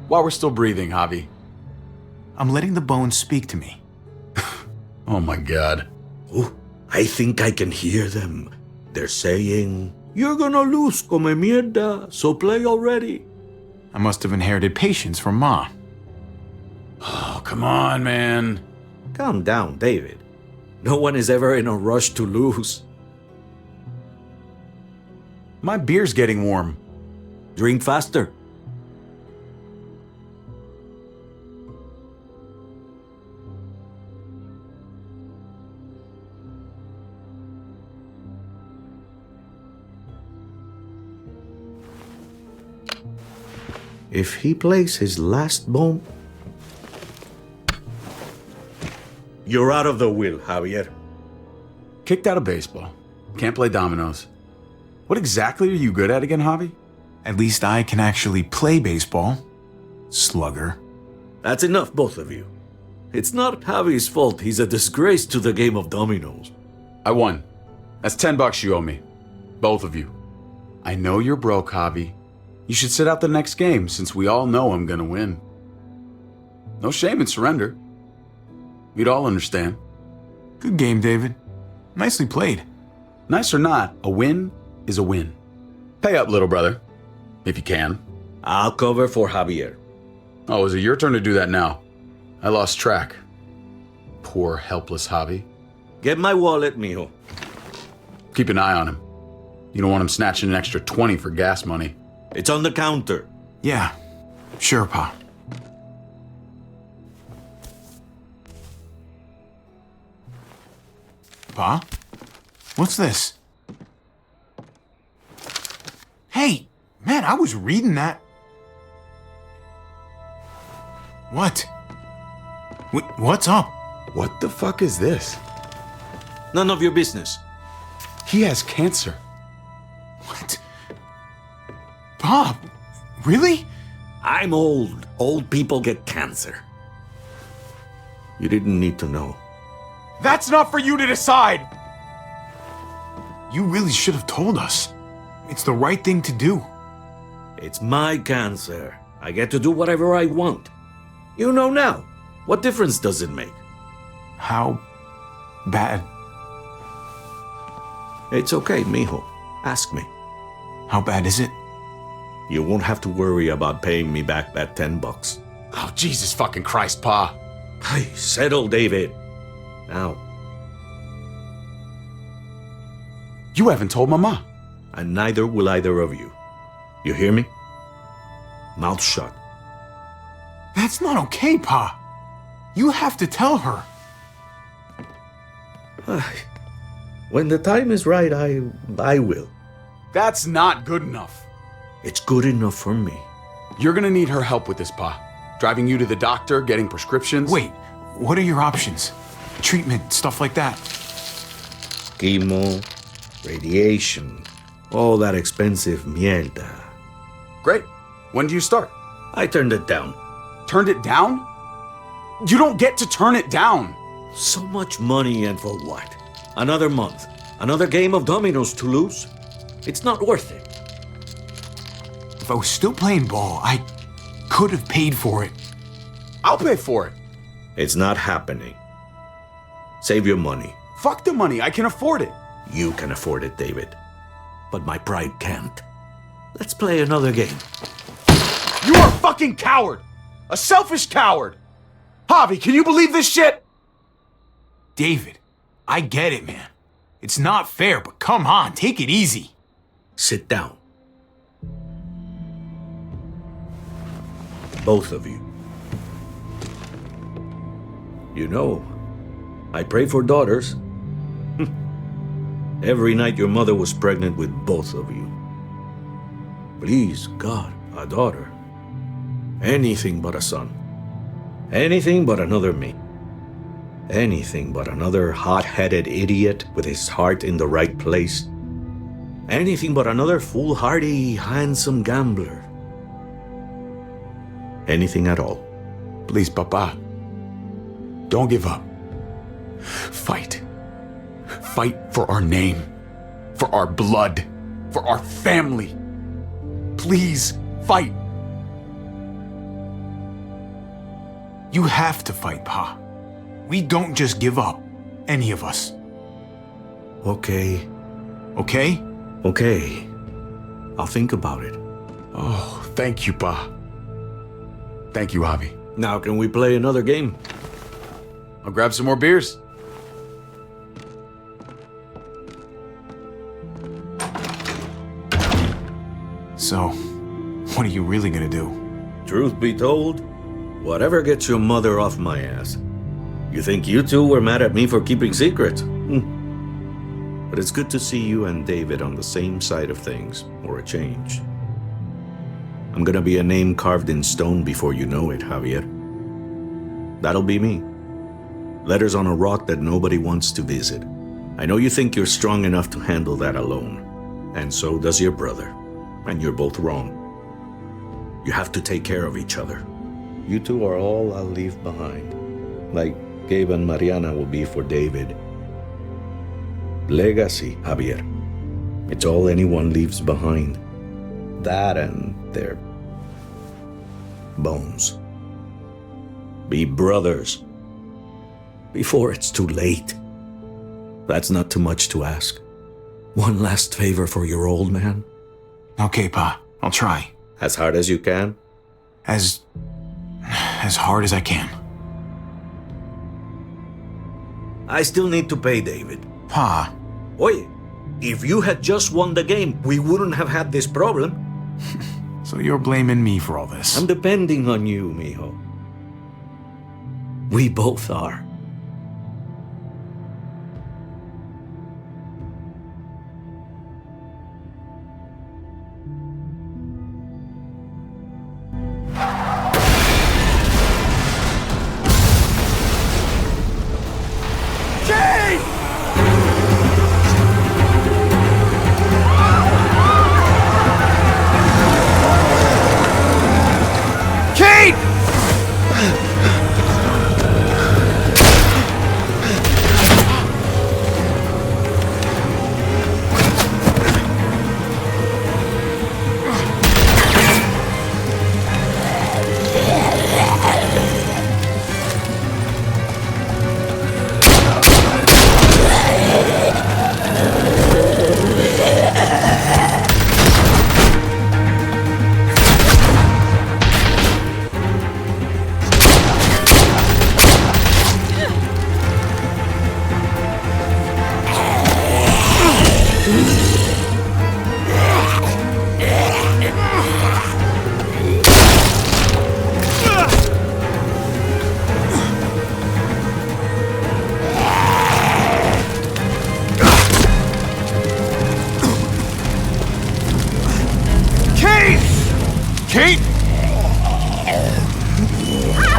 While we're still breathing, Javi. I'm letting the bones speak to me. Oh my God. Oh, I think I can hear them. They're saying, "You're gonna lose, come mierda, so play already." I must have inherited patience from Ma. Oh, come on, man. Calm down, David. No one is ever in a rush to lose. My beer's getting warm. Drink faster. If he plays his last bomb, you're out of the will, Javier. Kicked out of baseball. Can't play dominoes. What exactly are you good at again, Javi? At least I can actually play baseball. Slugger. That's enough, both of you. It's not Javi's fault he's a disgrace to the game of dominoes. I won. That's $10 you owe me. Both of you. I know you're broke, Javi. You should sit out the next game since we all know I'm gonna win. No shame in surrender. We'd all understand. Good game, David. Nicely played. Nice or not, a win is a win. Pay up, little brother. If you can. I'll cover for Javier. Oh, is it your turn to do that now? I lost track. Poor, helpless Javi. Get my wallet, mijo. Keep an eye on him. You don't want him snatching an extra 20 for gas money. It's on the counter. Yeah, sure, Pa. Pa? What's this? Hey, man, I was reading that. What? What's up? What the fuck is this? None of your business. He has cancer. What? Bob, really? I'm old. Old people get cancer. You didn't need to know. That's not for you to decide! You really should have told us. It's the right thing to do. It's my cancer. I get to do whatever I want. You know now. What difference does it make? How bad? It's okay, mijo. Ask me. How bad is it? You won't have to worry about paying me back that $10. Oh, Jesus fucking Christ, Pa. Hey, settle, David. Now. You haven't told Mama. And neither will either of you. You hear me? Mouth shut. That's not okay, Pa. You have to tell her. When the time is right, I will. That's not good enough. It's good enough for me. You're gonna need her help with this, Pa. Driving you to the doctor, getting prescriptions. Wait, what are your options? Treatment, stuff like that. Chemo, radiation, all that expensive mierda. Great. When do you start? I turned it down. Turned it down? You don't get to turn it down. So much money, and for what? Another month. Another game of dominoes to lose? It's not worth it. If I was still playing ball, I could have paid for it. I'll pay for it. It's not happening. Save your money. Fuck the money. I can afford it. You can afford it, David. But my pride can't. Let's play another game. You are a fucking coward. A selfish coward. Javi, can you believe this shit? David, I get it, man. It's not fair, but come on, take it easy. Sit down. Both of you. You know, I pray for daughters. Every night your mother was pregnant with both of you. Please, God, a daughter. Anything but a son. Anything but another me. Anything but another hot-headed idiot with his heart in the right place. Anything but another foolhardy, handsome gambler. Anything at all. Please, Papa. Don't give up. Fight. Fight for our name. For our blood. For our family. Please, fight. You have to fight, Pa. We don't just give up. Any of us. Okay. Okay? Okay. I'll think about it. Oh, thank you, Pa. Thank you, Javi. Now, can we play another game? I'll grab some more beers. So, what are you really gonna do? Truth be told, whatever gets your mother off my ass. You think you two were mad at me for keeping secrets? But it's good to see you and David on the same side of things, or a change. I'm gonna be a name carved in stone before you know it, Javier. That'll be me. Letters on a rock that nobody wants to visit. I know you think you're strong enough to handle that alone. And so does your brother. And you're both wrong. You have to take care of each other. You two are all I'll leave behind. Like Gabe and Mariana will be for David. Legacy, Javier. It's all anyone leaves behind. That and their bones. Be brothers. Before it's too late. That's not too much to ask. One last favor for your old man. Okay, Pa. I'll try. As hard as you can. As hard as I can. I still need to pay David. Pa. Oye, if you had just won the game, we wouldn't have had this problem. So you're blaming me for all this? I'm depending on you, mijo. We both are. Kate!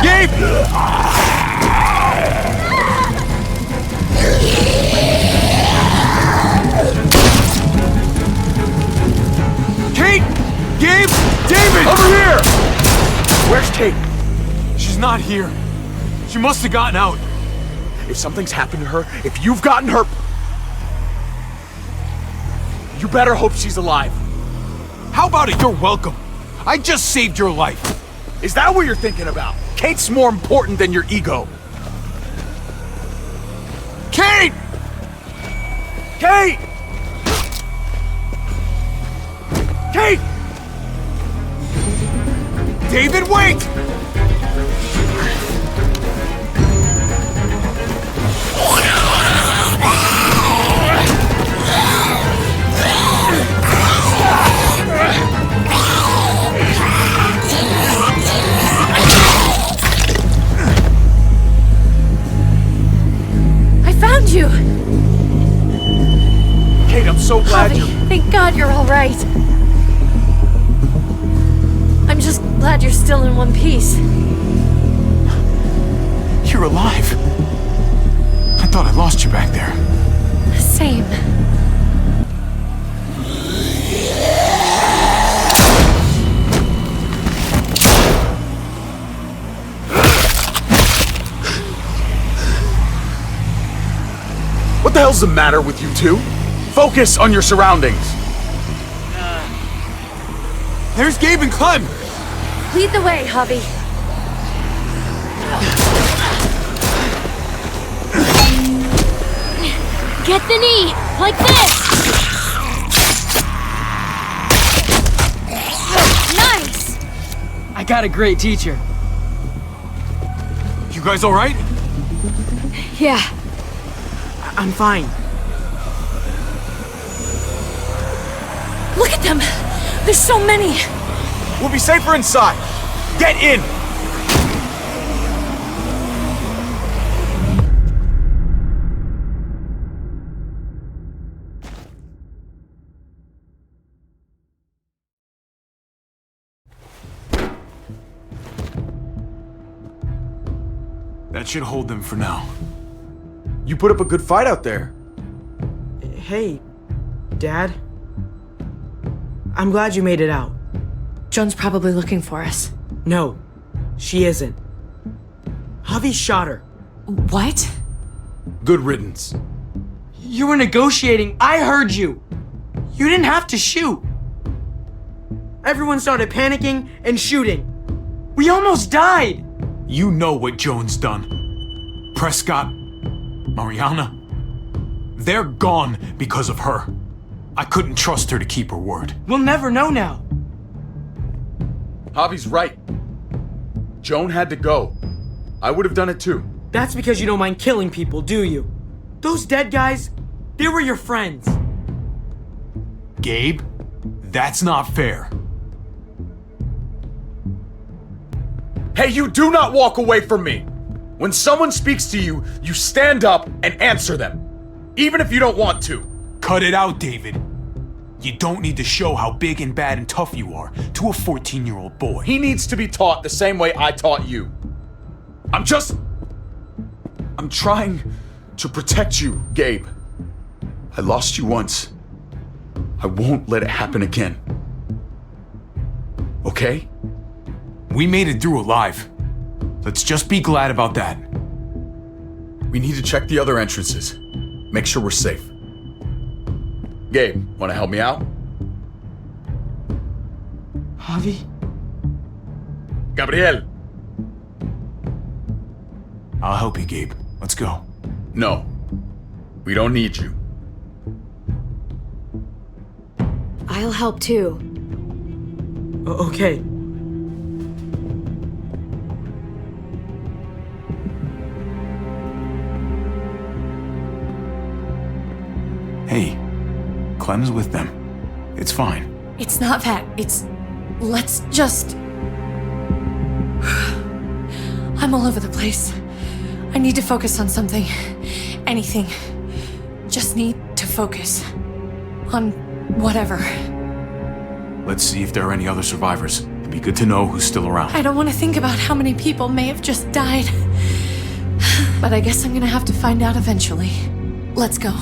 Gabe! Kate! Gabe! David! Over here! Where's Kate? She's not here. She must have gotten out. If something's happened to her, if you've gotten her... You better hope she's alive. How about it? You're welcome. I just saved your life. Is that what you're thinking about? Kate's more important than your ego. Kate! Kate! Kate! David, wait! You! Kate, I'm so glad Javi, thank God you're all right. I'm just glad you're still in one piece. You're alive. I thought I lost you back there. Same. What the hell's the matter with you two? Focus on your surroundings. There's Gabe and Clem. Lead the way, Javi. Get the knee! Like this! Nice! I got a great teacher. You guys all right? Yeah. I'm fine. Look at them! There's so many! We'll be safer inside. Get in! That should hold them for now. You put up a good fight out there. Hey, Dad. I'm glad you made it out. Joan's probably looking for us. No, she isn't. Javi shot her. What? Good riddance. You were negotiating. I heard you. You didn't have to shoot. Everyone started panicking and shooting. We almost died. You know what Joan's done. Prescott, Mariana, they're gone because of her. I couldn't trust her to keep her word. We'll never know now. Javi's right. Joan had to go. I would have done it too. That's because you don't mind killing people, do you? Those dead guys, they were your friends. Gabe, that's not fair. Hey, you do not walk away from me! When someone speaks to you, you stand up and answer them. Even if you don't want to. Cut it out, David. You don't need to show how big and bad and tough you are to a 14-year-old boy. He needs to be taught the same way I taught you. I'm trying to protect you, Gabe. I lost you once. I won't let it happen again. Okay? We made it through alive. Let's just be glad about that. We need to check the other entrances. Make sure we're safe. Gabe, wanna help me out? Javi? Gabriel! I'll help you, Gabe. Let's go. No. We don't need you. I'll help too. Okay. Hey, Clem's with them. It's fine. It's not that. Let's just... I'm all over the place. I need to focus on something. Anything. Just need to focus. On whatever. Let's see if there are any other survivors. It'd be good to know who's still around. I don't want to think about how many people may have just died. But I guess I'm gonna have to find out eventually. Let's go.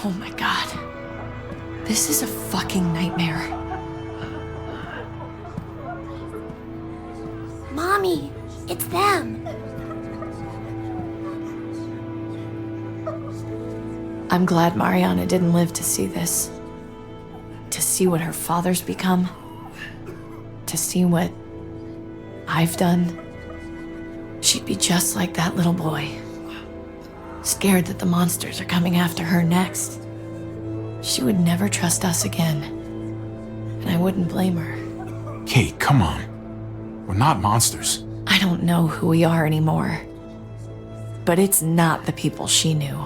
Oh my god. This is a fucking nightmare. Mommy, it's them. I'm glad Mariana didn't live to see this. To see what her father's become. To see what I've done. She'd be just like that little boy. Scared that the monsters are coming after her next. She would never trust us again. And I wouldn't blame her. Kate, come on. We're not monsters. I don't know who we are anymore. But it's not the people she knew.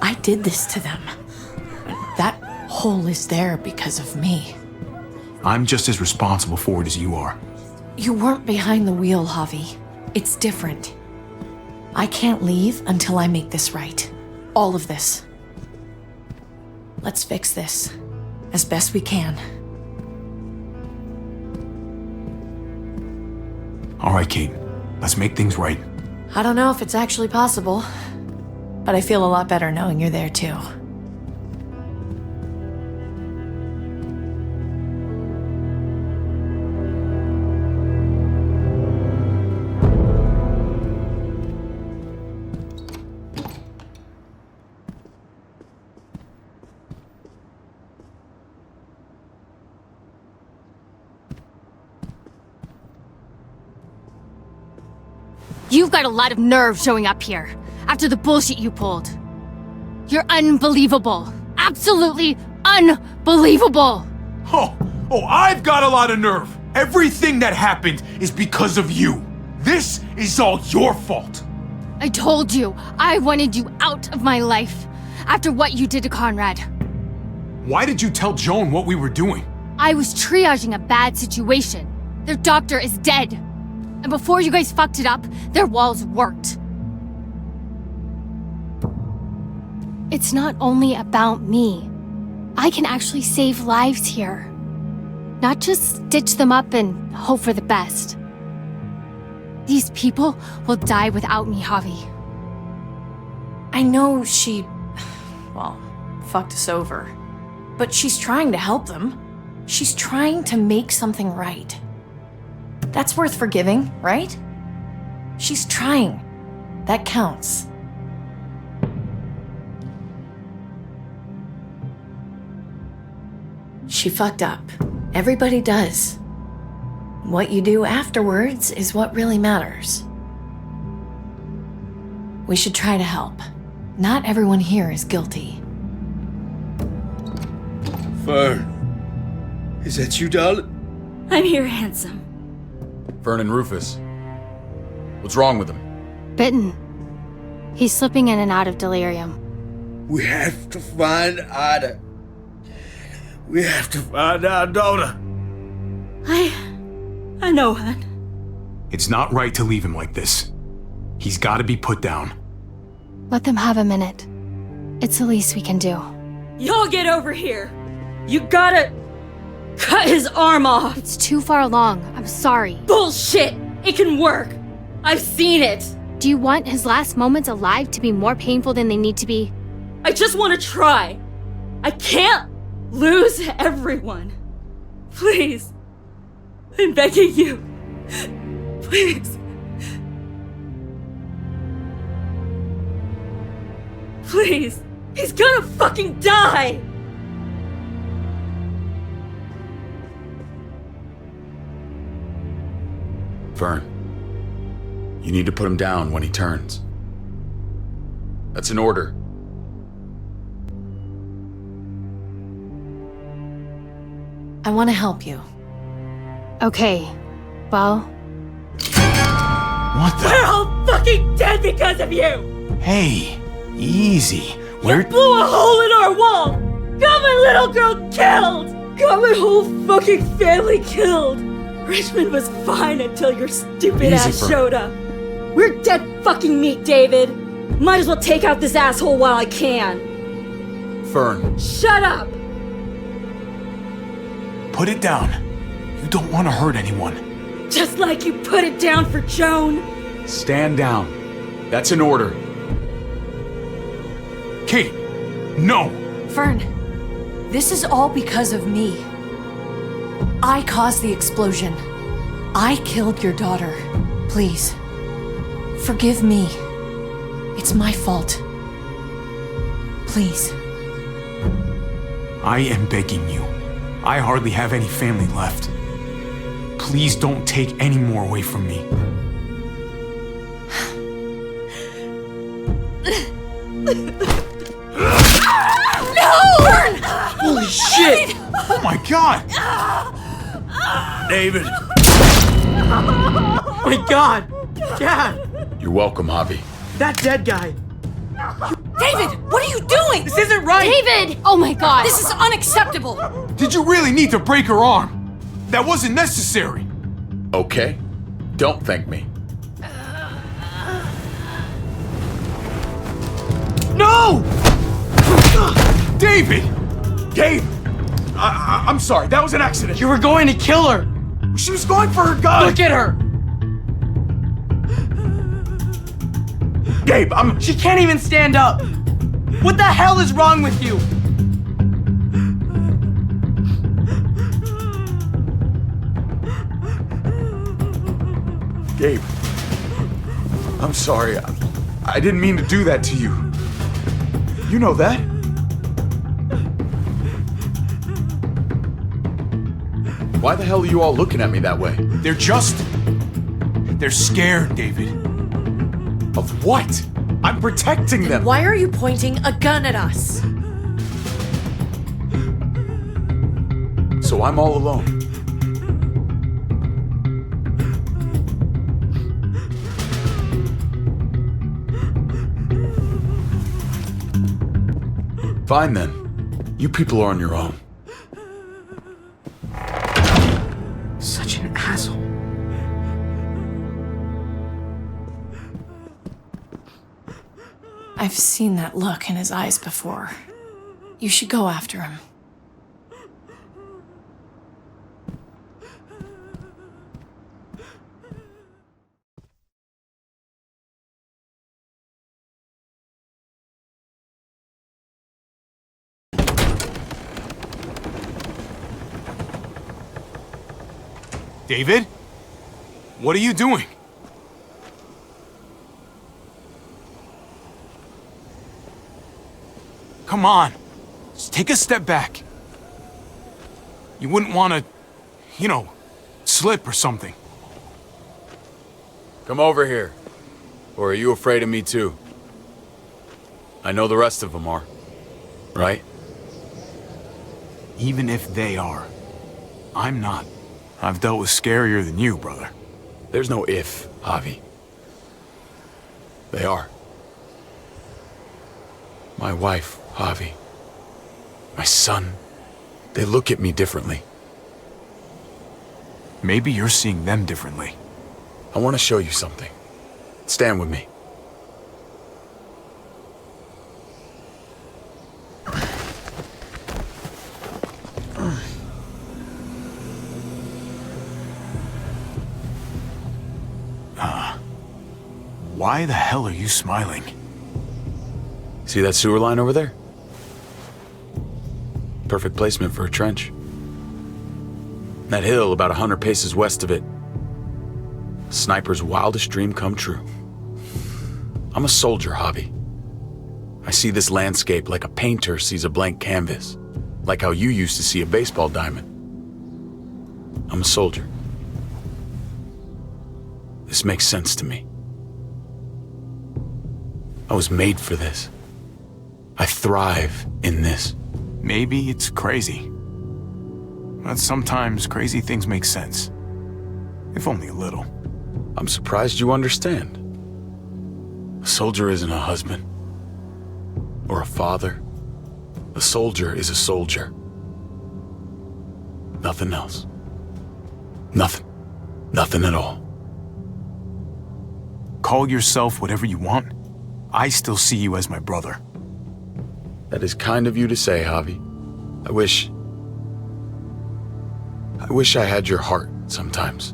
I did this to them. That hole is there because of me. I'm just as responsible for it as you are. You weren't behind the wheel, Javi. It's different. I can't leave until I make this right. All of this. Let's fix this. As best we can. All right, Kate. Let's make things right. I don't know if it's actually possible. But I feel a lot better knowing you're there too. You've got a lot of nerve showing up here after the bullshit you pulled. You're unbelievable. Absolutely unbelievable. Oh, I've got a lot of nerve. Everything that happened is because of you. This is all your fault. I told you, I wanted you out of my life after what you did to Conrad. Why did you tell Joan what we were doing? I was triaging a bad situation. Their doctor is dead. And before you guys fucked it up, their walls worked. It's not only about me. I can actually save lives here. Not just stitch them up and hope for the best. These people will die without me, Javi. I know she, well, fucked us over. But she's trying to help them. She's trying to make something right. That's worth forgiving, right? She's trying. That counts. She fucked up. Everybody does. What you do afterwards is what really matters. We should try to help. Not everyone here is guilty. Fern, is that you, darling? I'm here, handsome. Fern and Rufus. What's wrong with him? Bitten. He's slipping in and out of delirium. We have to find Ida. We have to find our daughter. I know, hon. It's not right to leave him like this. He's got to be put down. Let them have a minute. It's the least we can do. Y'all get over here. You gotta cut his arm off. It's too far along. I'm sorry. Bullshit. It can work. I've seen it. Do you want his last moments alive to be more painful than they need to be? I just want to try. I can't lose everyone. Please. I'm begging you. Please. Please. He's gonna fucking die! Fern, you need to put him down when he turns. That's an order. I want to help you. Okay. Well, What the? We're all fucking dead because of you! Hey, easy. You blew a hole in our wall! Got my little girl killed! Got my whole fucking family killed! Richmond was fine until your stupid Easy, ass Fern. showed up. We're dead fucking meat, David! Might as well take out this asshole while I can. Fern, Shut up! Put it down. You don't want to hurt anyone. Just like you put it down for Joan. stand down. That's an order. Kate, no! Fern, this is all because of me. I caused the explosion. I killed your daughter. Please, forgive me. It's my fault. Please. I am begging you. I hardly have any family left. Please don't take any more away from me. Holy shit! Oh my god! David! Oh my god! Dad! You're welcome, Javi. That dead guy! David, what are you doing? This isn't right! David! Oh my god! This is unacceptable. Did you really need to break her arm? That wasn't necessary. Okay? Don't thank me. No! David! Gabe! I'm sorry, that was an accident. You were going to kill her! She was going for her gun! Look at her! Gabe, She can't even stand up! What the hell is wrong with you? Gabe. I'm sorry. I didn't mean to do that to you. You know that. Why the hell are you all looking at me that way? They're scared, David. Of what? I'm protecting them! Why are you pointing a gun at us? So I'm all alone. Fine then. You people are on your own. Such an asshole. I've seen that look in his eyes before. You should go after him. David? What are you doing? Come on. Just take a step back. You wouldn't want to, slip or something. Come over here. Or are you afraid of me too? I know the rest of them are. Right? Even if they are, I'm not. I've dealt with scarier than you, brother. There's no if, Javi. They are. My wife, Javi. My son. They look at me differently. Maybe you're seeing them differently. I want to show you something. Stand with me. Why the hell are you smiling? See that sewer line over there? Perfect placement for a trench. That hill about 100 paces west of it. Sniper's wildest dream come true. I'm a soldier, Javi. I see this landscape like a painter sees a blank canvas. Like how you used to see a baseball diamond. I'm a soldier. This makes sense to me. I was made for this. I thrive in this. Maybe it's crazy. But sometimes crazy things make sense. If only a little. I'm surprised you understand. A soldier isn't a husband. Or a father. A soldier is a soldier. Nothing else. Nothing. Nothing at all. Call yourself whatever you want. I still see you as my brother. That is kind of you to say, Javi. I wish I had your heart sometimes.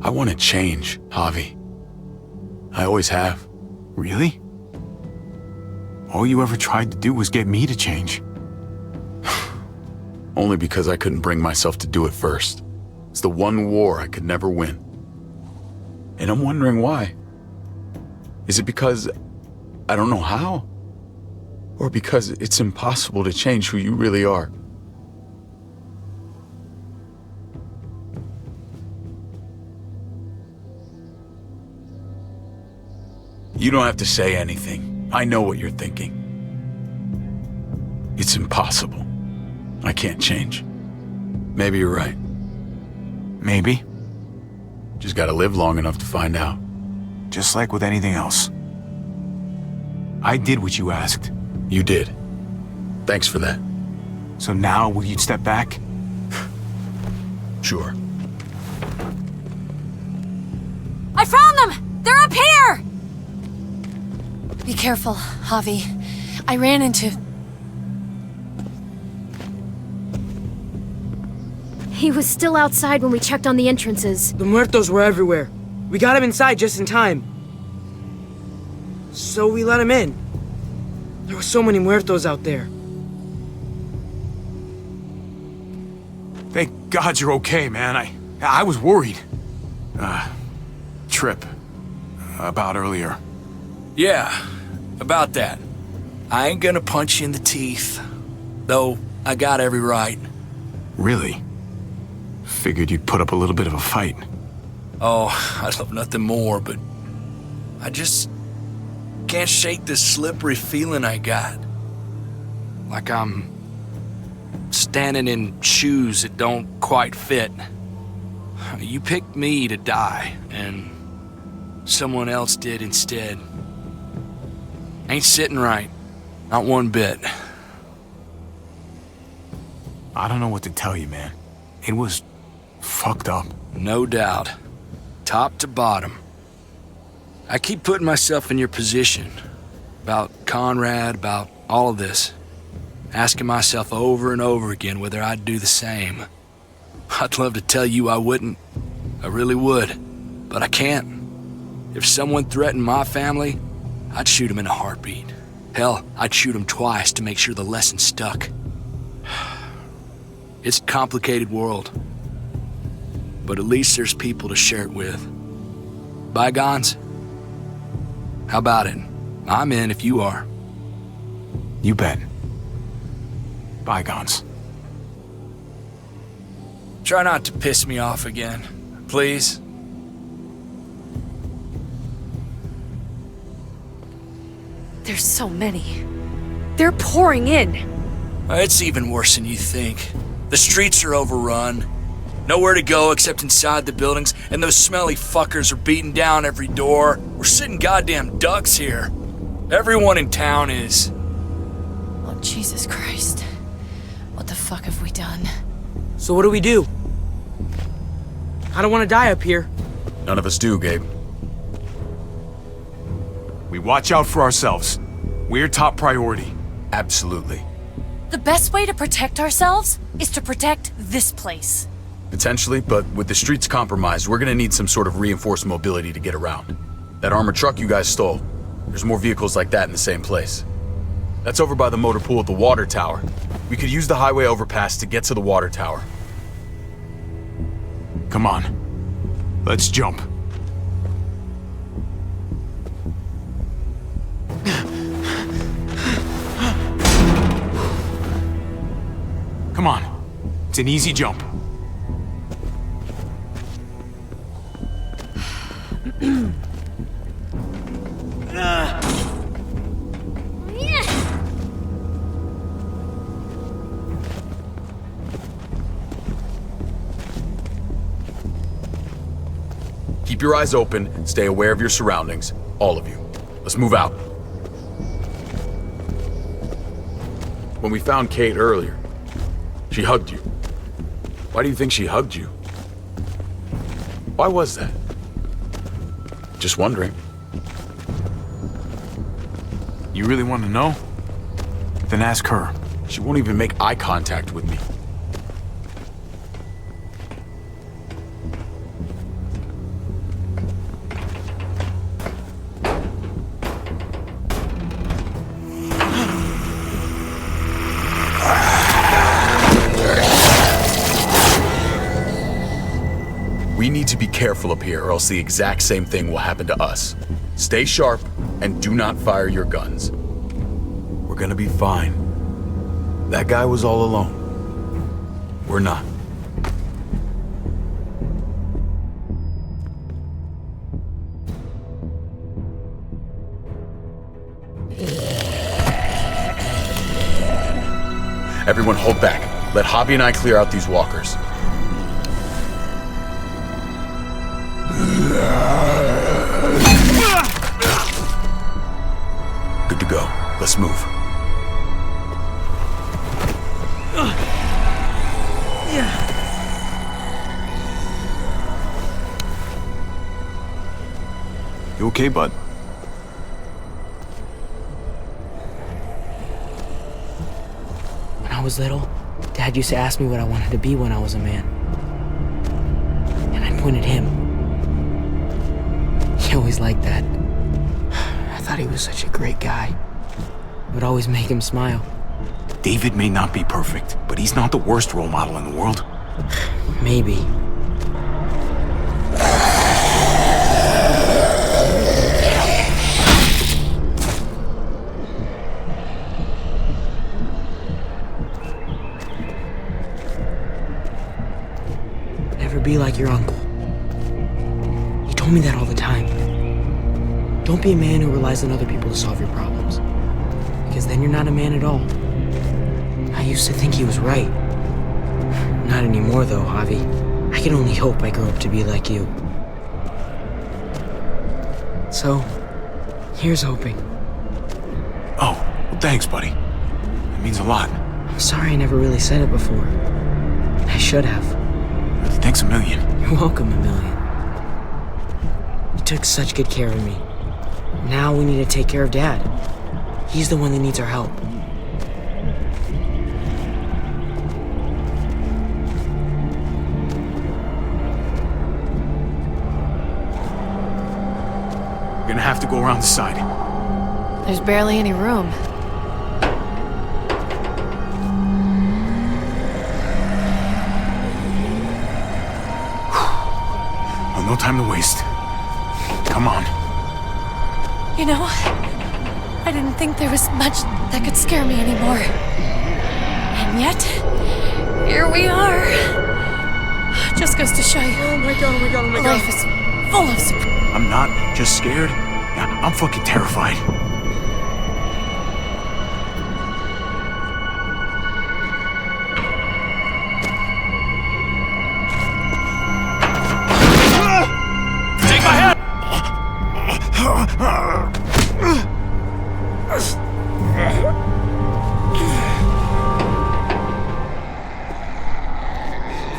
I want to change, Javi. I always have. Really? All you ever tried to do was get me to change. Only because I couldn't bring myself to do it first. It's the one war I could never win. And I'm wondering why. Is it because I don't know how? Or because it's impossible to change who you really are? You don't have to say anything. I know what you're thinking. It's impossible. I can't change. Maybe you're right. Maybe. Just gotta live long enough to find out. Just like with anything else. I did what you asked. You did. Thanks for that. So now will you step back? Sure. I found them! They're up here! Be careful, Javi. I ran into... He was still outside when we checked on the entrances. The muertos were everywhere. We got him inside just in time. So we let him in. There were so many muertos out there. Thank God you're okay, man. I was worried. Trip. About earlier. Yeah, about that. I ain't gonna punch you in the teeth. Though, I got every right. Really? Figured you'd put up a little bit of a fight. Oh, I'd love nothing more, but I just can't shake this slippery feeling I got. Like I'm standing in shoes that don't quite fit. You picked me to die, and someone else did instead. Ain't sitting right. Not one bit. I don't know what to tell you, man. It was fucked up. No doubt. Top to bottom. I keep putting myself in your position. About Conrad, about all of this. Asking myself over and over again whether I'd do the same. I'd love to tell you I wouldn't. I really would. But I can't. If someone threatened my family, I'd shoot him in a heartbeat. Hell, I'd shoot him twice to make sure the lesson stuck. It's a complicated world. But at least there's people to share it with. Bygones? How about it? I'm in if you are. You bet. Bygones. Try not to piss me off again, please. There's so many. They're pouring in. It's even worse than you think. The streets are overrun. Nowhere to go except inside the buildings, and those smelly fuckers are beating down every door. We're sitting goddamn ducks here. Everyone in town is. Oh, Jesus Christ. What the fuck have we done? So what do we do? I don't want to die up here. None of us do, Gabe. We watch out for ourselves. We're top priority. Absolutely. The best way to protect ourselves is to protect this place. Potentially, but with the streets compromised, we're gonna need some sort of reinforced mobility to get around. That armored truck you guys stole, there's more vehicles like that in the same place. That's over by the motor pool at the water tower. We could use the highway overpass to get to the water tower. Come on. Let's jump. Come on. It's an easy jump. Keep your eyes open, stay aware of your surroundings, all of you. Let's move out. When we found Kate earlier, she hugged you. Why do you think she hugged you? Why was that? Just wondering. You really want to know? Then ask her. She won't even make eye contact with me. We need to be careful up here or else the exact same thing will happen to us. Stay sharp and do not fire your guns. We're gonna be fine. That guy was all alone. We're not. Everyone hold back. Let Hobby and I clear out these walkers. Good to go. Let's move. You okay, bud? When I was little, Dad used to ask me what I wanted to be when I was a man. And I'd point at him. He always liked that. I thought he was such a great guy. It would always make him smile. David may not be perfect, but he's not the worst role model in the world. Maybe. Never be like your uncle. told me that all the time. Don't be a man who relies on other people to solve your problems. Because then you're not a man at all. I used to think he was right. Not anymore, though, Javi. I can only hope I grow up to be like you. So, here's hoping. Oh, well, thanks, buddy. It means a lot. I'm sorry I never really said it before. I should have. Thanks a million. You're welcome, a million. You took such good care of me. Now we need to take care of Dad. He's the one that needs our help. We're gonna have to go around the side. There's barely any room. Well, no time to waste. Come on. You know, I didn't think there was much that could scare me anymore. And yet, here we are. Just goes to show you. Oh my god, oh my god, oh my god. Life is full of surprises. I'm not just scared. I'm fucking terrified. Take my hand!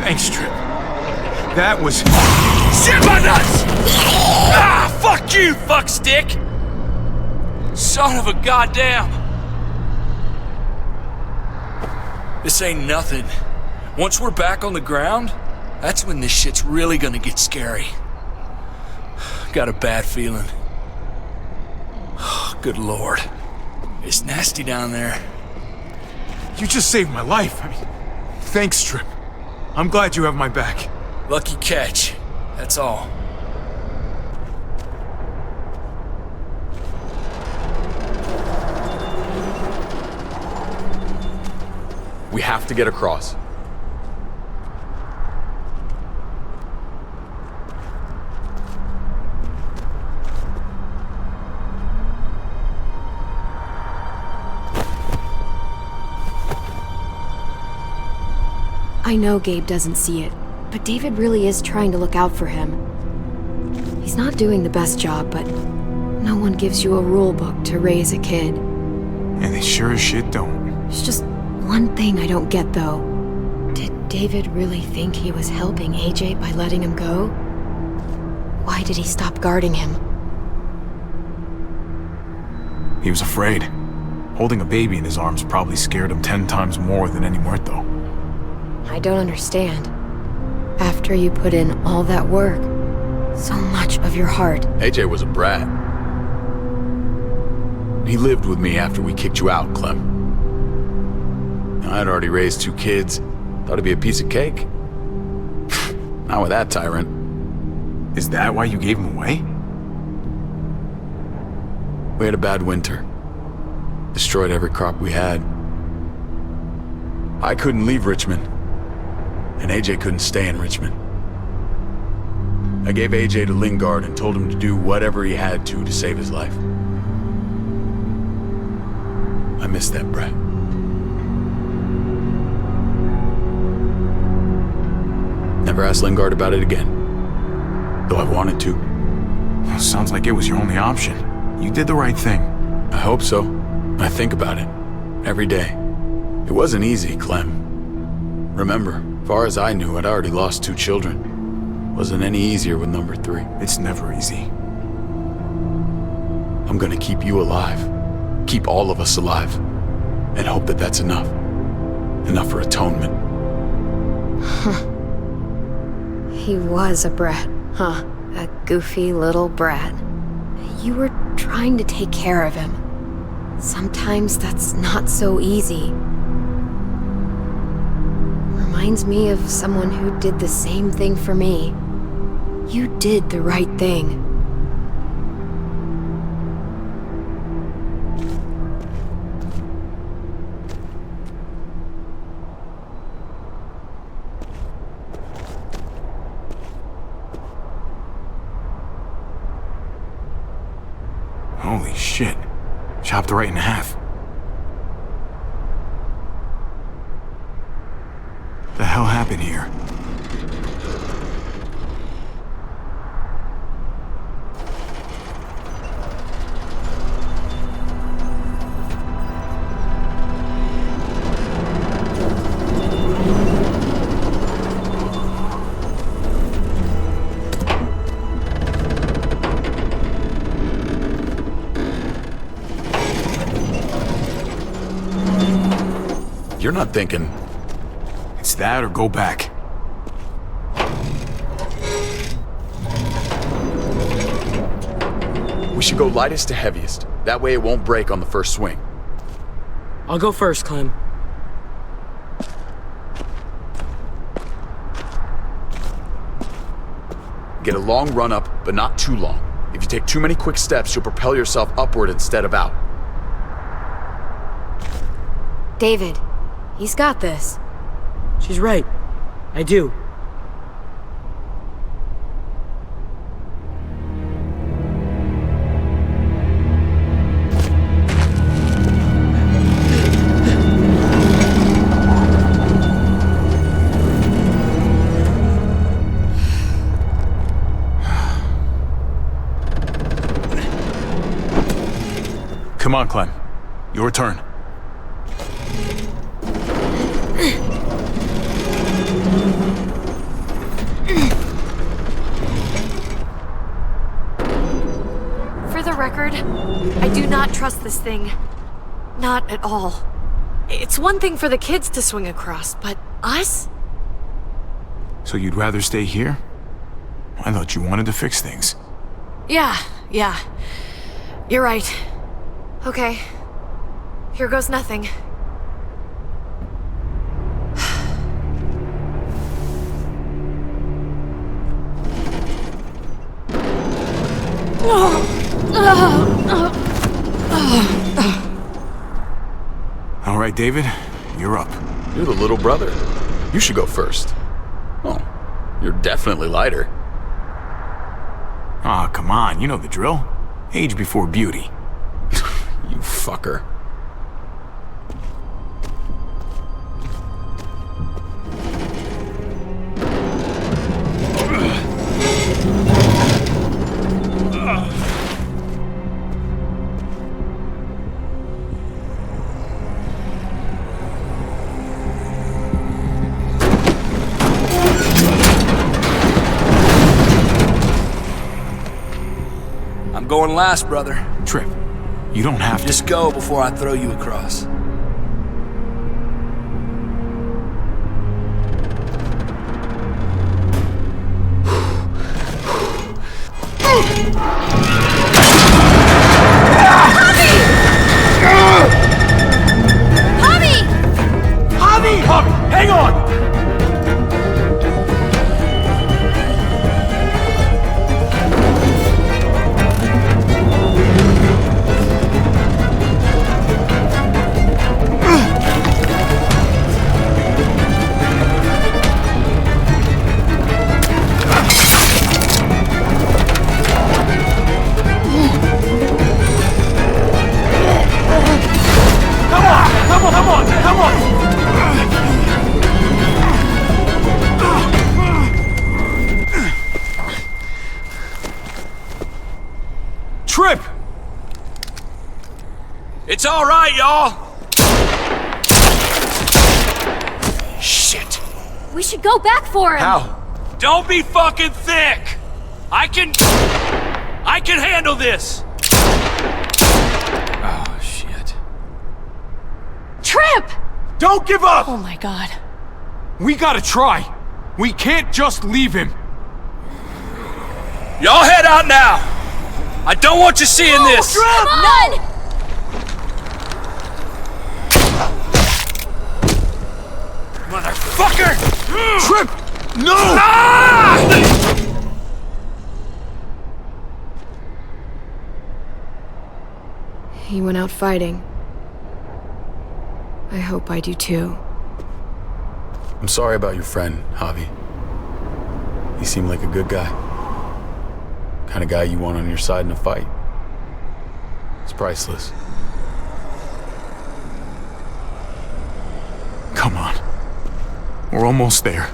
Thanks, Trip. That was... Shit, my nuts! Ah, fuck you, fuckstick! Son of a goddamn! This ain't nothing. Once we're back on the ground, that's when this shit's really gonna get scary. Got a bad feeling. Good lord. It's nasty down there. You just saved my life. I mean, thanks, Trip. I'm glad you have my back. Lucky catch. That's all. We have to get across. I know Gabe doesn't see it, but David really is trying to look out for him. He's not doing the best job, but no one gives you a rule book to raise a kid. And they sure as shit don't. There's just one thing I don't get, though. Did David really think he was helping AJ by letting him go? Why did he stop guarding him? He was afraid. Holding a baby in his arms probably scared him 10 times more than any muerto. I don't understand. After you put in all that work, so much of your heart. AJ was a brat. He lived with me after we kicked you out, Clem. I'd already raised 2 kids. Thought it'd be a piece of cake. Not with that tyrant. Is that why you gave him away? We had a bad winter. Destroyed every crop we had. I couldn't leave Richmond. And AJ couldn't stay in Richmond. I gave AJ to Lingard and told him to do whatever he had to save his life. I miss that brat. Never asked Lingard about it again. Though I wanted to. Well, sounds like it was your only option. You did the right thing. I hope so. I think about it. Every day. It wasn't easy, Clem. Remember, far as I knew, I'd already lost 2 children. Wasn't any easier with number 3. It's never easy. I'm gonna keep you alive. Keep all of us alive. And hope that that's enough. Enough for atonement. He was a brat, huh? A goofy little brat. You were trying to take care of him. Sometimes that's not so easy. Reminds me of someone who did the same thing for me. You did the right thing. Holy shit. Chopped right in half. The hell happened here? You're not thinking. It's that or go back. We should go lightest to heaviest. That way it won't break on the first swing. I'll go first, Clem. Get a long run up, but not too long. If you take too many quick steps, you'll propel yourself upward instead of out. David, he's got this. She's right. I do. Come on, Clem. Your turn. For the record, I do not trust this thing. Not at all. It's one thing for the kids to swing across, but us? So you'd rather stay here? I thought you wanted to fix things. Yeah. You're right. Okay. Here goes nothing. All right, David, you're up. You're the little brother. You should go first. Oh, you're definitely lighter. Aw, come on, you know the drill. Age before beauty. You fucker. I'm going last, brother. Trip, you don't have to. Just go before I throw you across. Javi, hang on! Come on! Trip! It's all right, y'all! Shit! We should go back for him. How? Don't be fucking thick! I can handle this! Oh, shit. Trip! Don't give up! Oh my god. We gotta try. We can't just leave him. Y'all head out now! I don't want you seeing this! Come on! Motherfucker! Trip! No! Ah! He went out fighting. I hope I do too. I'm sorry about your friend, Javi. He seemed like a good guy. Kind of guy you want on your side in a fight. priceless. Come on. We're almost there.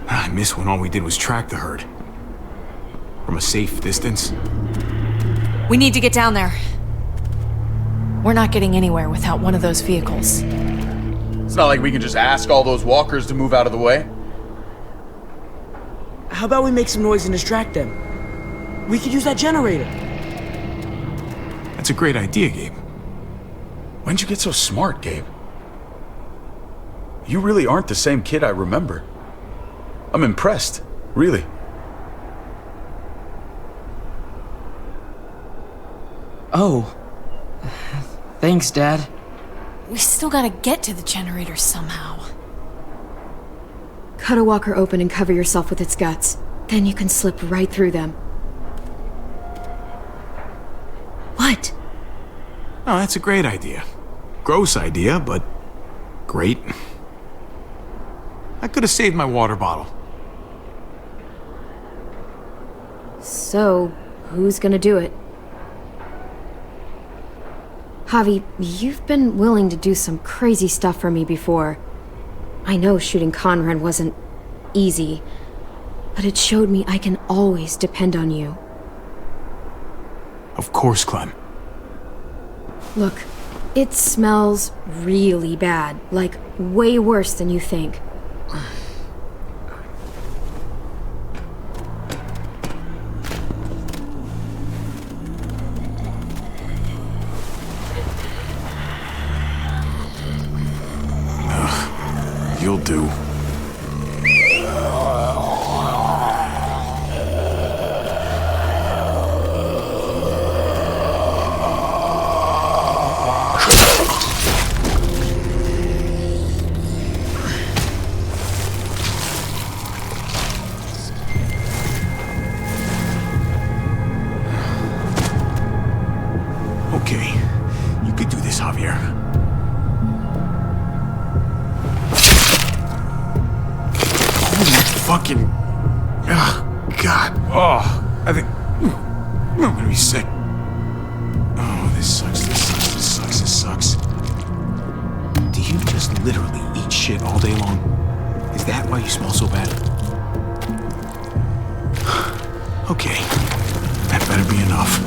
I miss when all we did was track the herd. From a safe distance. We need to get down there. We're not getting anywhere without one of those vehicles. It's not like we can just ask all those walkers to move out of the way. How about we make some noise and distract them? We could use that generator. That's a great idea, Gabe. When'd you get so smart, Gabe? You really aren't the same kid I remember. I'm impressed, really. Oh. Thanks, Dad. We still gotta get to the generator somehow. Cut a walker open and cover yourself with its guts. Then you can slip right through them. What? Oh, that's a great idea. Gross idea, but great. I could have saved my water bottle. So, who's gonna do it? Javi, you've been willing to do some crazy stuff for me before. I know shooting Conrad wasn't easy, but it showed me I can always depend on you. Of course, Clem. Look, it smells really bad, like way worse than you think. You'll do. Okay, you could do this, Javier. Fucking... Oh, God. Oh, I think... I'm gonna be sick. Oh, this sucks, this sucks, this sucks, this sucks. Do you just literally eat shit all day long? Is that why you smell so bad? Okay, that better be enough.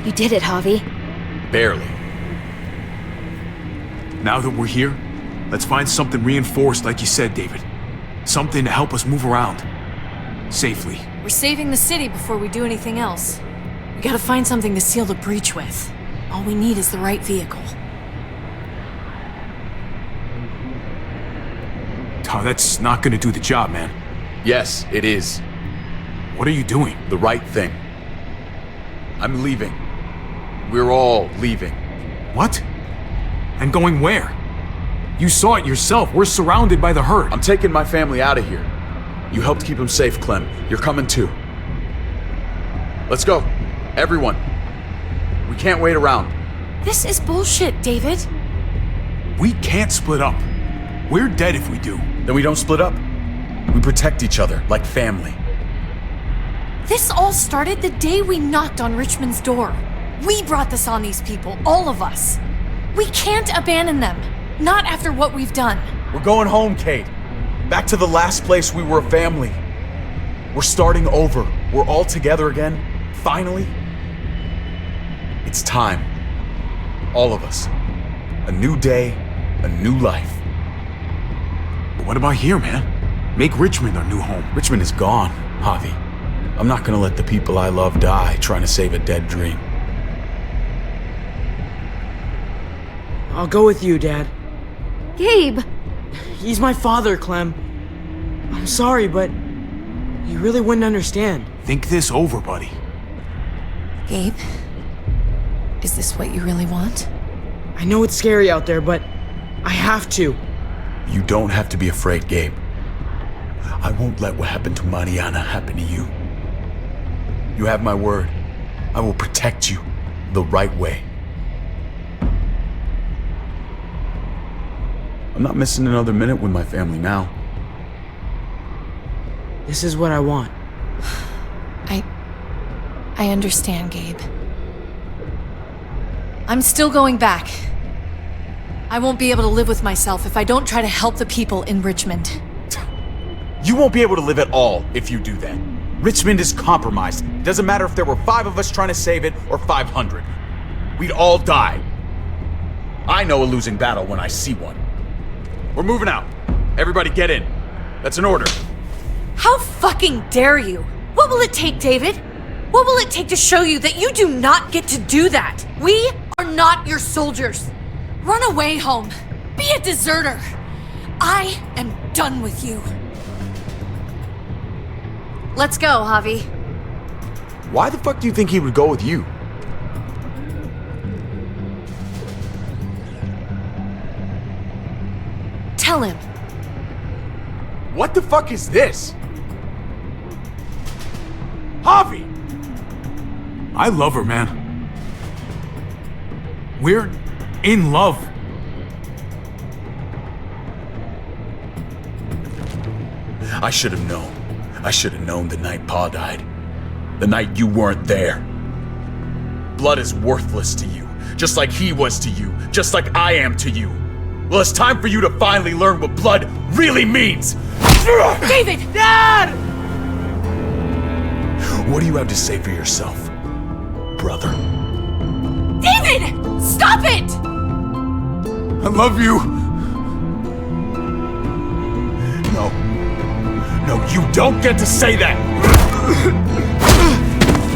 You did it, Javi. Barely. Now that we're here, let's find something reinforced like you said, David. Something to help us move around. Safely. We're saving the city before we do anything else. We gotta find something to seal the breach with. All we need is the right vehicle. Oh, that's not gonna do the job, man. Yes, it is. What are you doing? The right thing. I'm leaving. We're all leaving. What? And going where? You saw it yourself. We're surrounded by the herd. I'm taking my family out of here. You helped keep them safe, Clem. You're coming too. Let's go. Everyone. We can't wait around. This is bullshit, David. We can't split up. We're dead if we do. Then we don't split up. We protect each other like family. This all started the day we knocked on Richmond's door. We brought this on these people, all of us. We can't abandon them. Not after what we've done. We're going home, Kate. Back to the last place we were a family. We're starting over. We're all together again. Finally. It's time. All of us. A new day, a new life. But what about here, man? Make Richmond our new home. Richmond is gone, Javi. I'm not gonna let the people I love die trying to save a dead dream. I'll go with you, Dad. Gabe! He's my father, Clem. I'm sorry, but you really wouldn't understand. Think this over, buddy. Gabe, is this what you really want? I know it's scary out there, but I have to. You don't have to be afraid, Gabe. I won't let what happened to Mariana happen to you. You have my word. I will protect you the right way. I'm not missing another minute with my family now. This is what I want. I understand, Gabe. I'm still going back. I won't be able to live with myself if I don't try to help the people in Richmond. You won't be able to live at all if you do that. Richmond is compromised. It doesn't matter if there were 5 of us trying to save it or 500. We'd all die. I know a losing battle when I see one. We're moving out. Everybody get in. That's an order. How fucking dare you? What will it take, David? What will it take to show you that you do not get to do that? We are not your soldiers. Run away home. Be a deserter. I am done with you. Let's go, Javi. Why the fuck do you think he would go with you? Tell him. What the fuck is this? Javi! I love her, man. We're in love. I should have known. I should have known the night Pa died. The night you weren't there. Blood is worthless to you, just like he was to you, just like I am to you. Well, it's time for you to finally learn what blood really means. David! Dad! What do you have to say for yourself, brother? David! Stop it! I love you. No. No, you don't get to say that!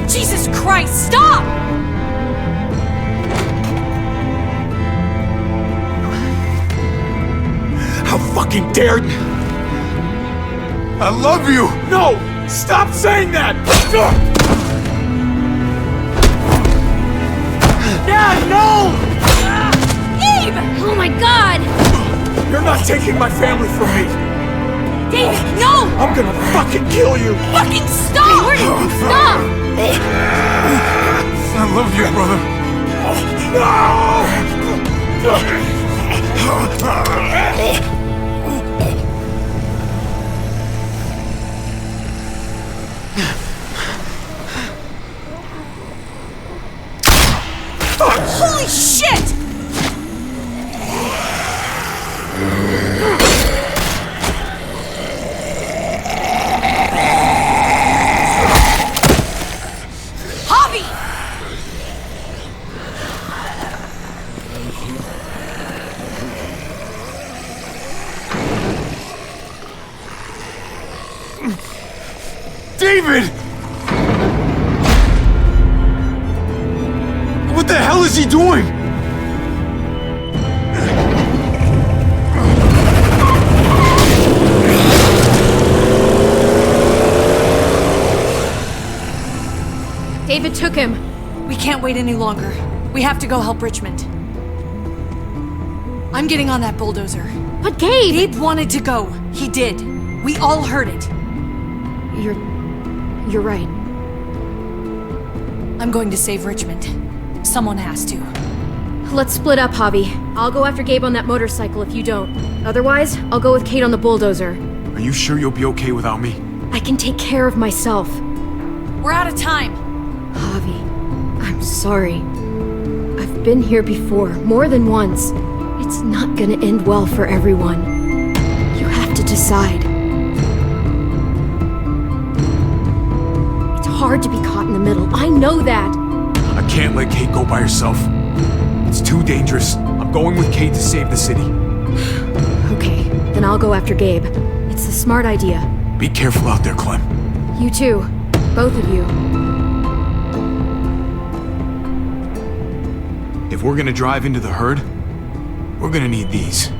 Jesus Christ, stop! How fucking dare you! I love you. No! Stop saying that! Dad, no! Gabe! Oh my god! You're not taking my family from me! David, no! I'm gonna fucking kill you! Fucking stop! Stop! I love you, brother. Holy shit! Javi! David! What the hell is he doing? David took him. We can't wait any longer. We have to go help Richmond. I'm getting on that bulldozer. But Gabe! Gabe wanted to go. He did. We all heard it. You're right. I'm going to save Richmond. Someone has to. Let's split up, Javi. I'll go after Gabe on that motorcycle if you don't. Otherwise, I'll go with Kate on the bulldozer. Are you sure you'll be okay without me? I can take care of myself. We're out of time. Javi, I'm sorry. I've been here before, more than once. It's not gonna end well for everyone. You have to decide. It's hard to be caught in the middle. I know that. I can't let Kate go by herself. It's too dangerous. I'm going with Kate to save the city. Okay, then I'll go after Gabe. It's a smart idea. Be careful out there, Clem. You too. Both of you. If we're gonna drive into the herd, we're gonna need these.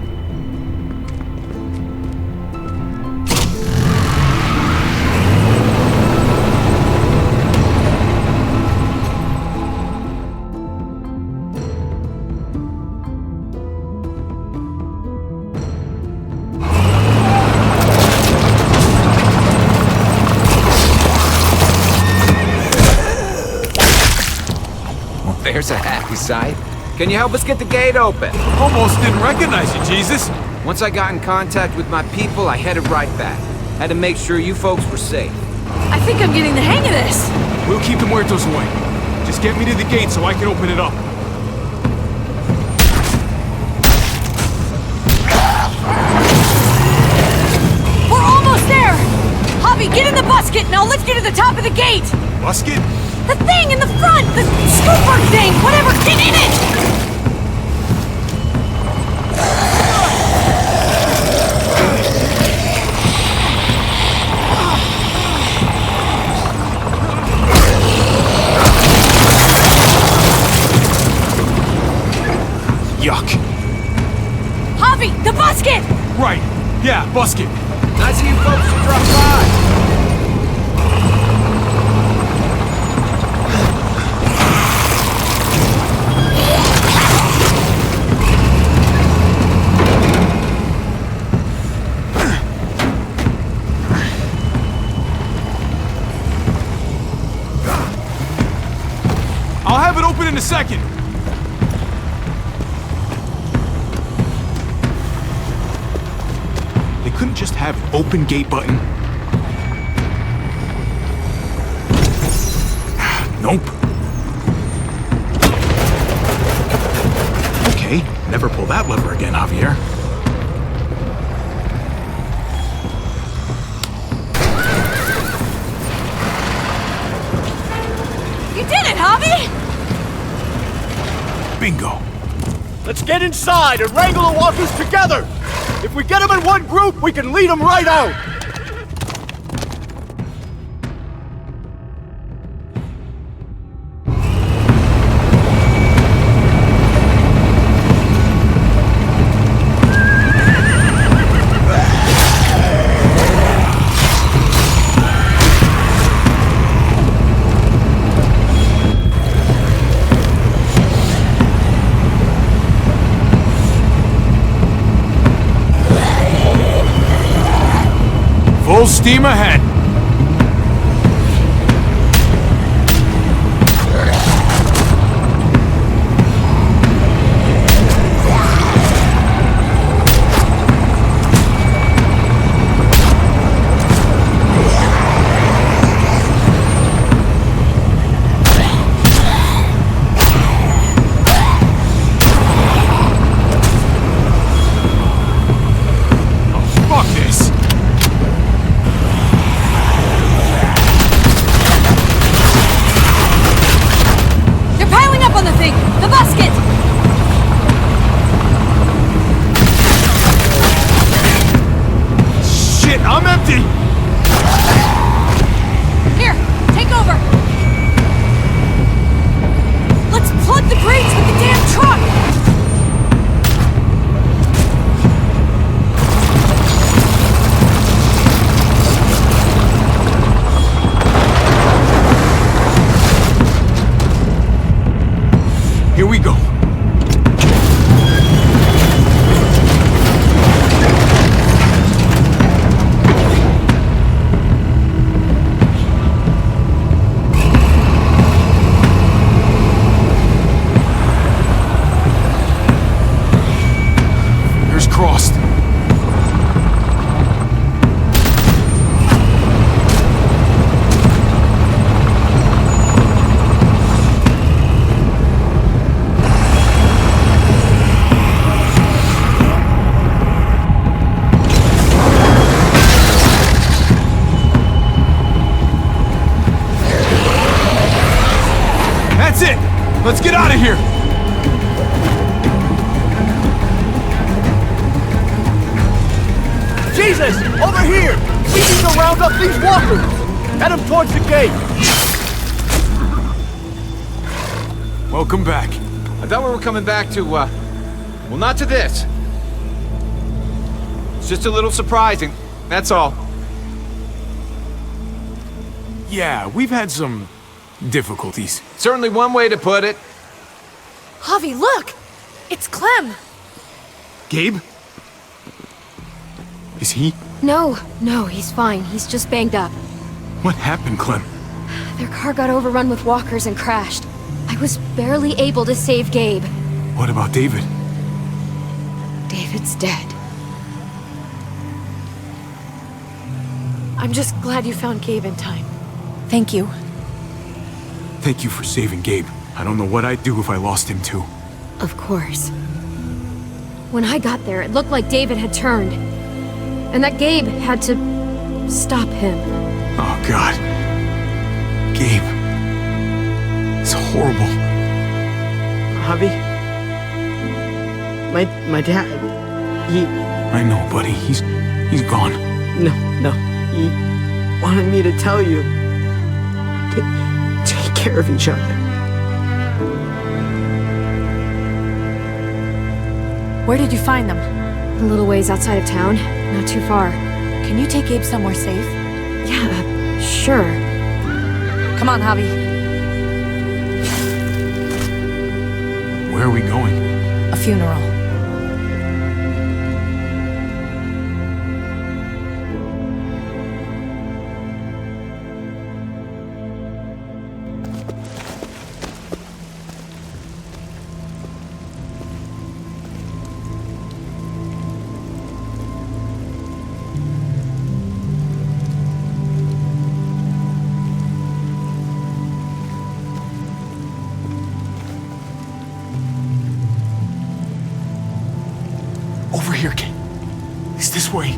There's a happy sight. Can you help us get the gate open? Almost didn't recognize you, Jesus. Once I got in contact with my people, I headed right back. Had to make sure you folks were safe. I think I'm getting the hang of this. We'll keep the muertos away. Just get me to the gate so I can open it up. We're almost there. Javi, get in the busket. Now let's get to the top of the gate. Busket? The thing in the front! The scooper thing! Whatever! Get in it! Yuck. Javi, the busket! Right. Yeah, busket. Nice of you folks to drop by. I'll have it open in a second. They couldn't just have an open gate button. Nope. Okay, never pull that lever again, Javier. You did it, Javi! Bingo. Let's get inside and wrangle the walkers together! If we get them in one group, we can lead them right out! Full steam ahead. Fuck this. On the thing! The basket! Shit, I'm empty! Here, take over! Let's plug the brakes with the damn truck! Here we go. Fingers crossed. That's it! Let's get out of here! Jesus! Over here! We need to round up these walkers! Head them towards the gate! Welcome back. I thought we were coming back to, well, not to this. It's just a little surprising, that's all. Yeah, we've had some difficulties. Certainly one way to put it. Javi, look! It's Clem! Gabe? Is he? No, he's fine. He's just banged up. What happened, Clem? Their car got overrun with walkers and crashed. I was barely able to save Gabe. What about David? David's dead. I'm just glad you found Gabe in time. Thank you. Thank you for saving Gabe. I don't know what I'd do if I lost him too. Of course. When I got there, it looked like David had turned. And that Gabe had to stop him. Oh, God. Gabe. It's horrible. Javi? My dad, he... I know, buddy. He's gone. No. He wanted me to tell you. Take care of each other. Where did you find them? A little ways outside of town. Not too far. Can you take Gabe somewhere safe? Yeah, sure. Come on, Javi. Where are we going? A funeral. Over here, kid. It's this way.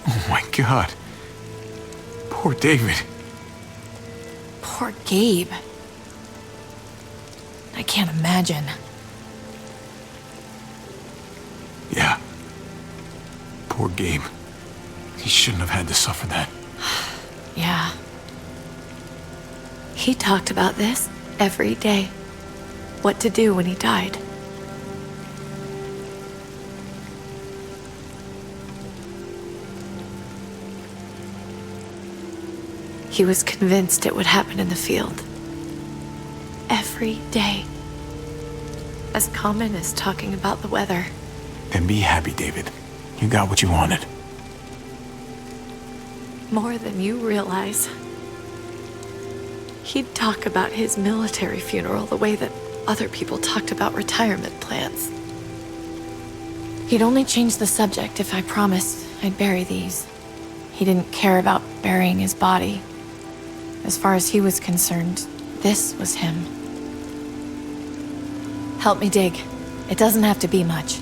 Oh my God. Poor David. Poor Gabe. I can't imagine. Yeah. Poor Gabe. He shouldn't have had to suffer that. Yeah. He talked about this every day. What to do when he died. He was convinced it would happen in the field. Every day. As common as talking about the weather. Then be happy, David. You got what you wanted. More than you realize. He'd talk about his military funeral the way that other people talked about retirement plans. He'd only change the subject if I promised I'd bury these. He didn't care about burying his body. As far as he was concerned, This was him. Help me dig. It doesn't have to be much.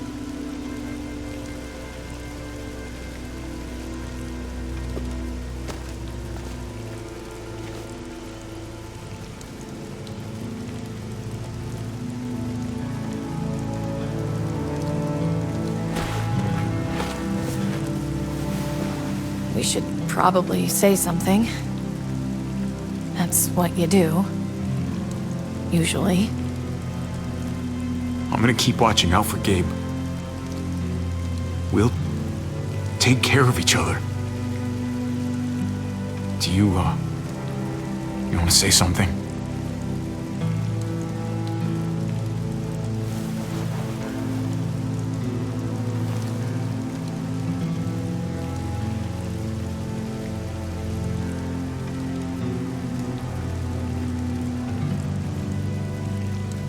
We should probably say something. That's what you do. Usually. I'm gonna keep watching out for Gabe. We'll take care of each other. Do you want to say something?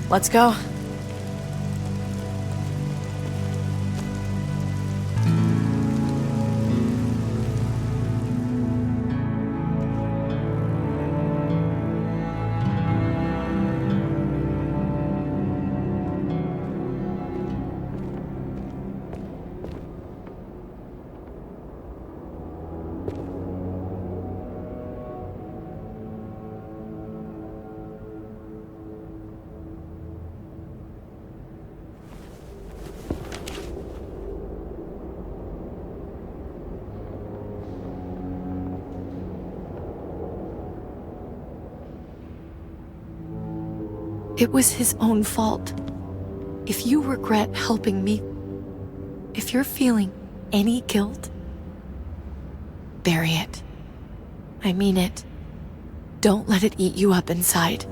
Let's go. It was his own fault. If you regret helping me, if you're feeling any guilt, bury it. I mean it. Don't let it eat you up inside.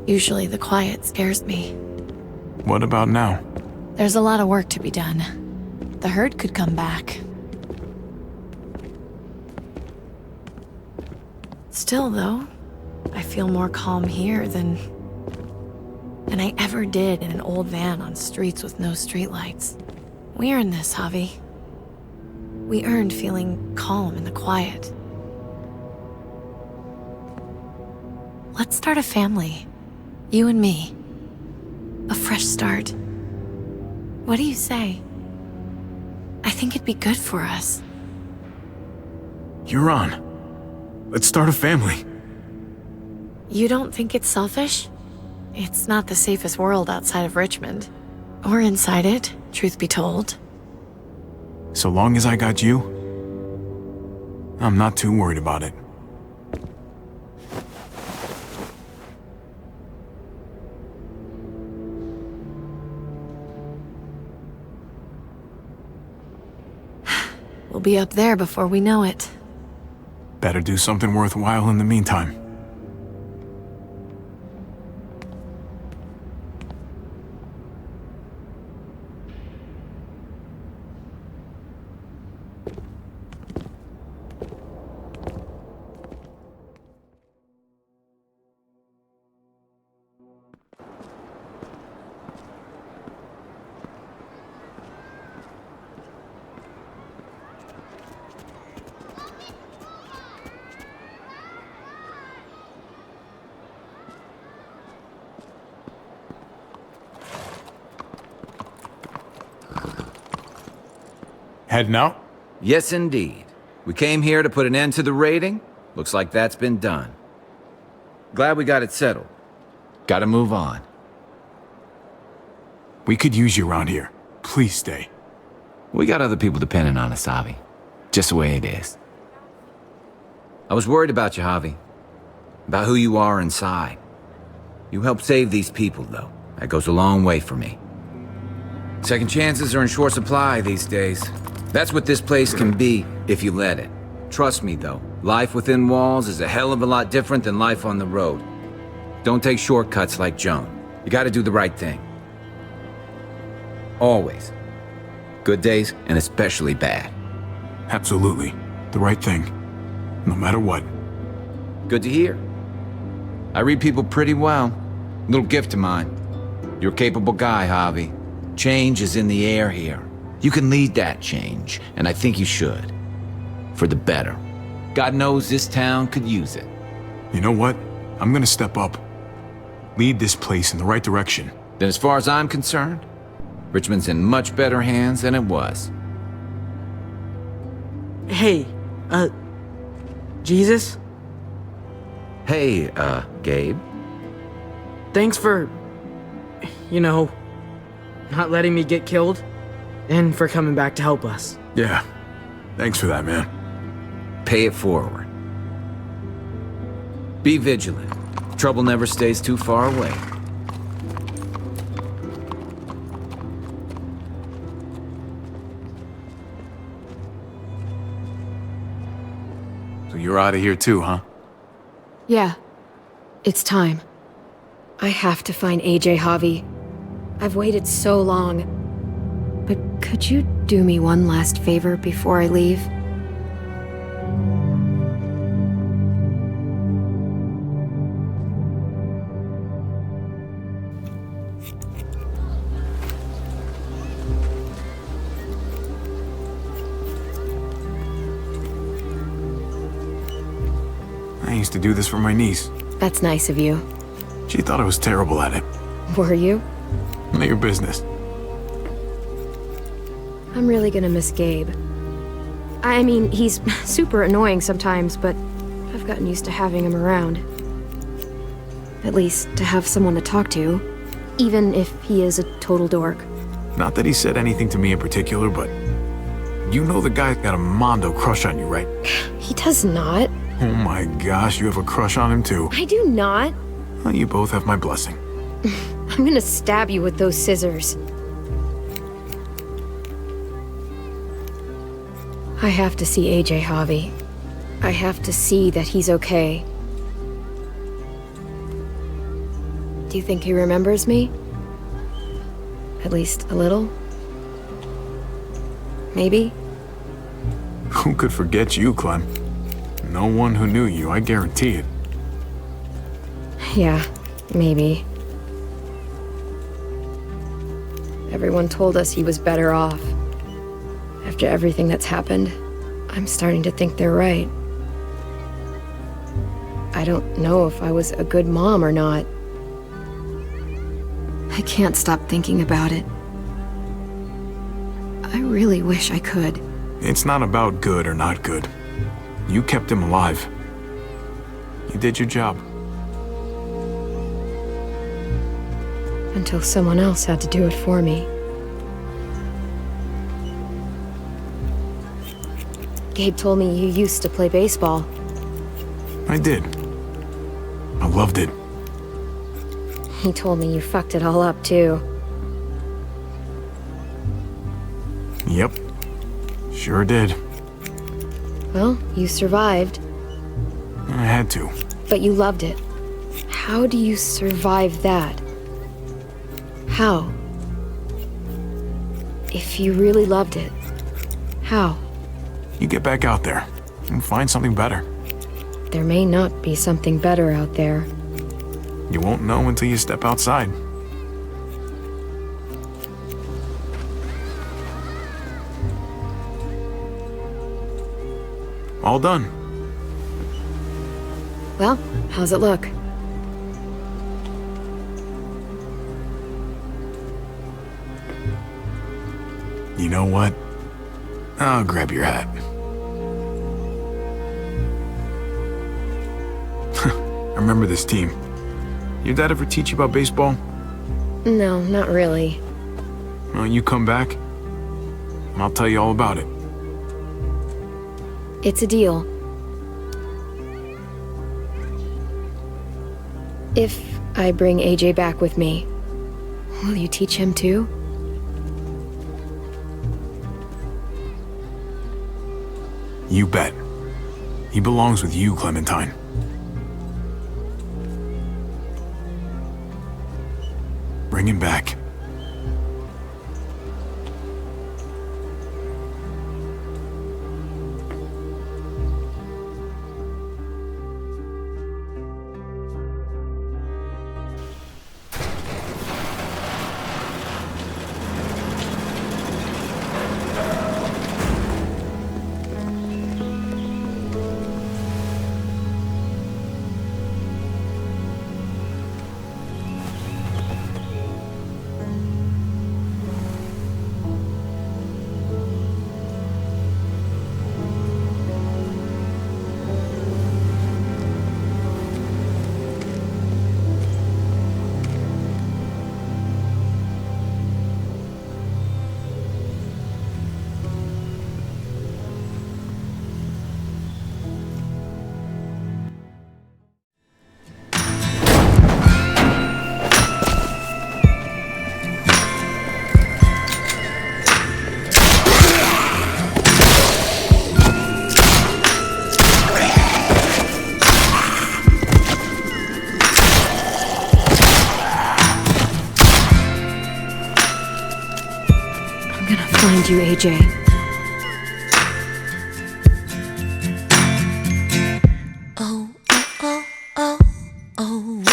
Usually the quiet scares me. What about now? There's a lot of work to be done. The herd could come back. Still, though, I feel more calm here than I ever did in an old van on streets with no streetlights. We earned this, Javi. We earned feeling calm in the quiet. Let's start a family. You and me. A fresh start. What do you say? I think it'd be good for us. You're on. Let's start a family. You don't think it's selfish? It's not the safest world outside of Richmond. Or inside it, truth be told. So long as I got you, I'm not too worried about it. We'll be up there before we know it. Better do something worthwhile in the meantime. Heading out? Yes, indeed. We came here to put an end to the raiding. Looks like that's been done. Glad we got it settled. Gotta move on. We could use you around here. Please stay. We got other people depending on us, Javi. Just the way it is. I was worried about you, Javi. About who you are inside. You helped save these people, though. That goes a long way for me. Second chances are in short supply these days. That's what this place can be, if you let it. Trust me, though. Life within walls is a hell of a lot different than life on the road. Don't take shortcuts like Joan. You gotta do the right thing. Always. Good days, and especially bad. Absolutely. The right thing. No matter what. Good to hear. I read people pretty well. Little gift of mine. You're a capable guy, Javi. Change is in the air here. You can lead that change, and I think you should. For the better. God knows this town could use it. You know what? I'm gonna step up. Lead this place in the right direction. Then as far as I'm concerned, Richmond's in much better hands than it was. Hey, Jesus? Hey, Gabe. Thanks for, not letting me get killed, and for coming back to help us. Yeah. Thanks for that, man. Pay it forward. Be vigilant. Trouble never stays too far away. So you're out of here too, huh? Yeah. It's time. I have to find AJ, Javi. I've waited so long. But could you do me one last favor before I leave? I used to do this for my niece. That's nice of you. She thought I was terrible at it. Were you? None of your business. I'm really gonna miss Gabe. I mean, he's super annoying sometimes, but I've gotten used to having him around. At least to have someone to talk to, even if he is a total dork. Not that he said anything to me in particular, but you know the guy's got a mondo crush on you, right? He does not. Oh my gosh, you have a crush on him too. I do not. Well, you both have my blessing. I'm gonna stab you with those scissors. I have to see AJ, Javi. I have to see that he's okay. Do you think he remembers me? At least a little? Maybe? Who could forget you, Clem? No one who knew you, I guarantee it. Yeah, maybe. Everyone told us he was better off. After everything that's happened, I'm starting to think they're right. I don't know if I was a good mom or not. I can't stop thinking about it. I really wish I could. It's not about good or not good. You kept him alive. You did your job. Until someone else had to do it for me. Gabe told me you used to play baseball. I did. I loved it. He told me you fucked it all up, too. Yep. Sure did. Well, you survived. I had to. But you loved it. How do you survive that? How? If you really loved it, how? You get back out there and find something better. There may not be something better out there. You won't know until you step outside. All done. Well, how's it look? You know what? I'll grab your hat. I remember this team. Your dad ever teach you about baseball? No, not really. Well, you come back, and I'll tell you all about it. It's a deal. If I bring AJ back with me, will you teach him too? You bet. He belongs with you, Clementine. Bring him back. find you, AJ. Oh, oh, oh, oh, oh.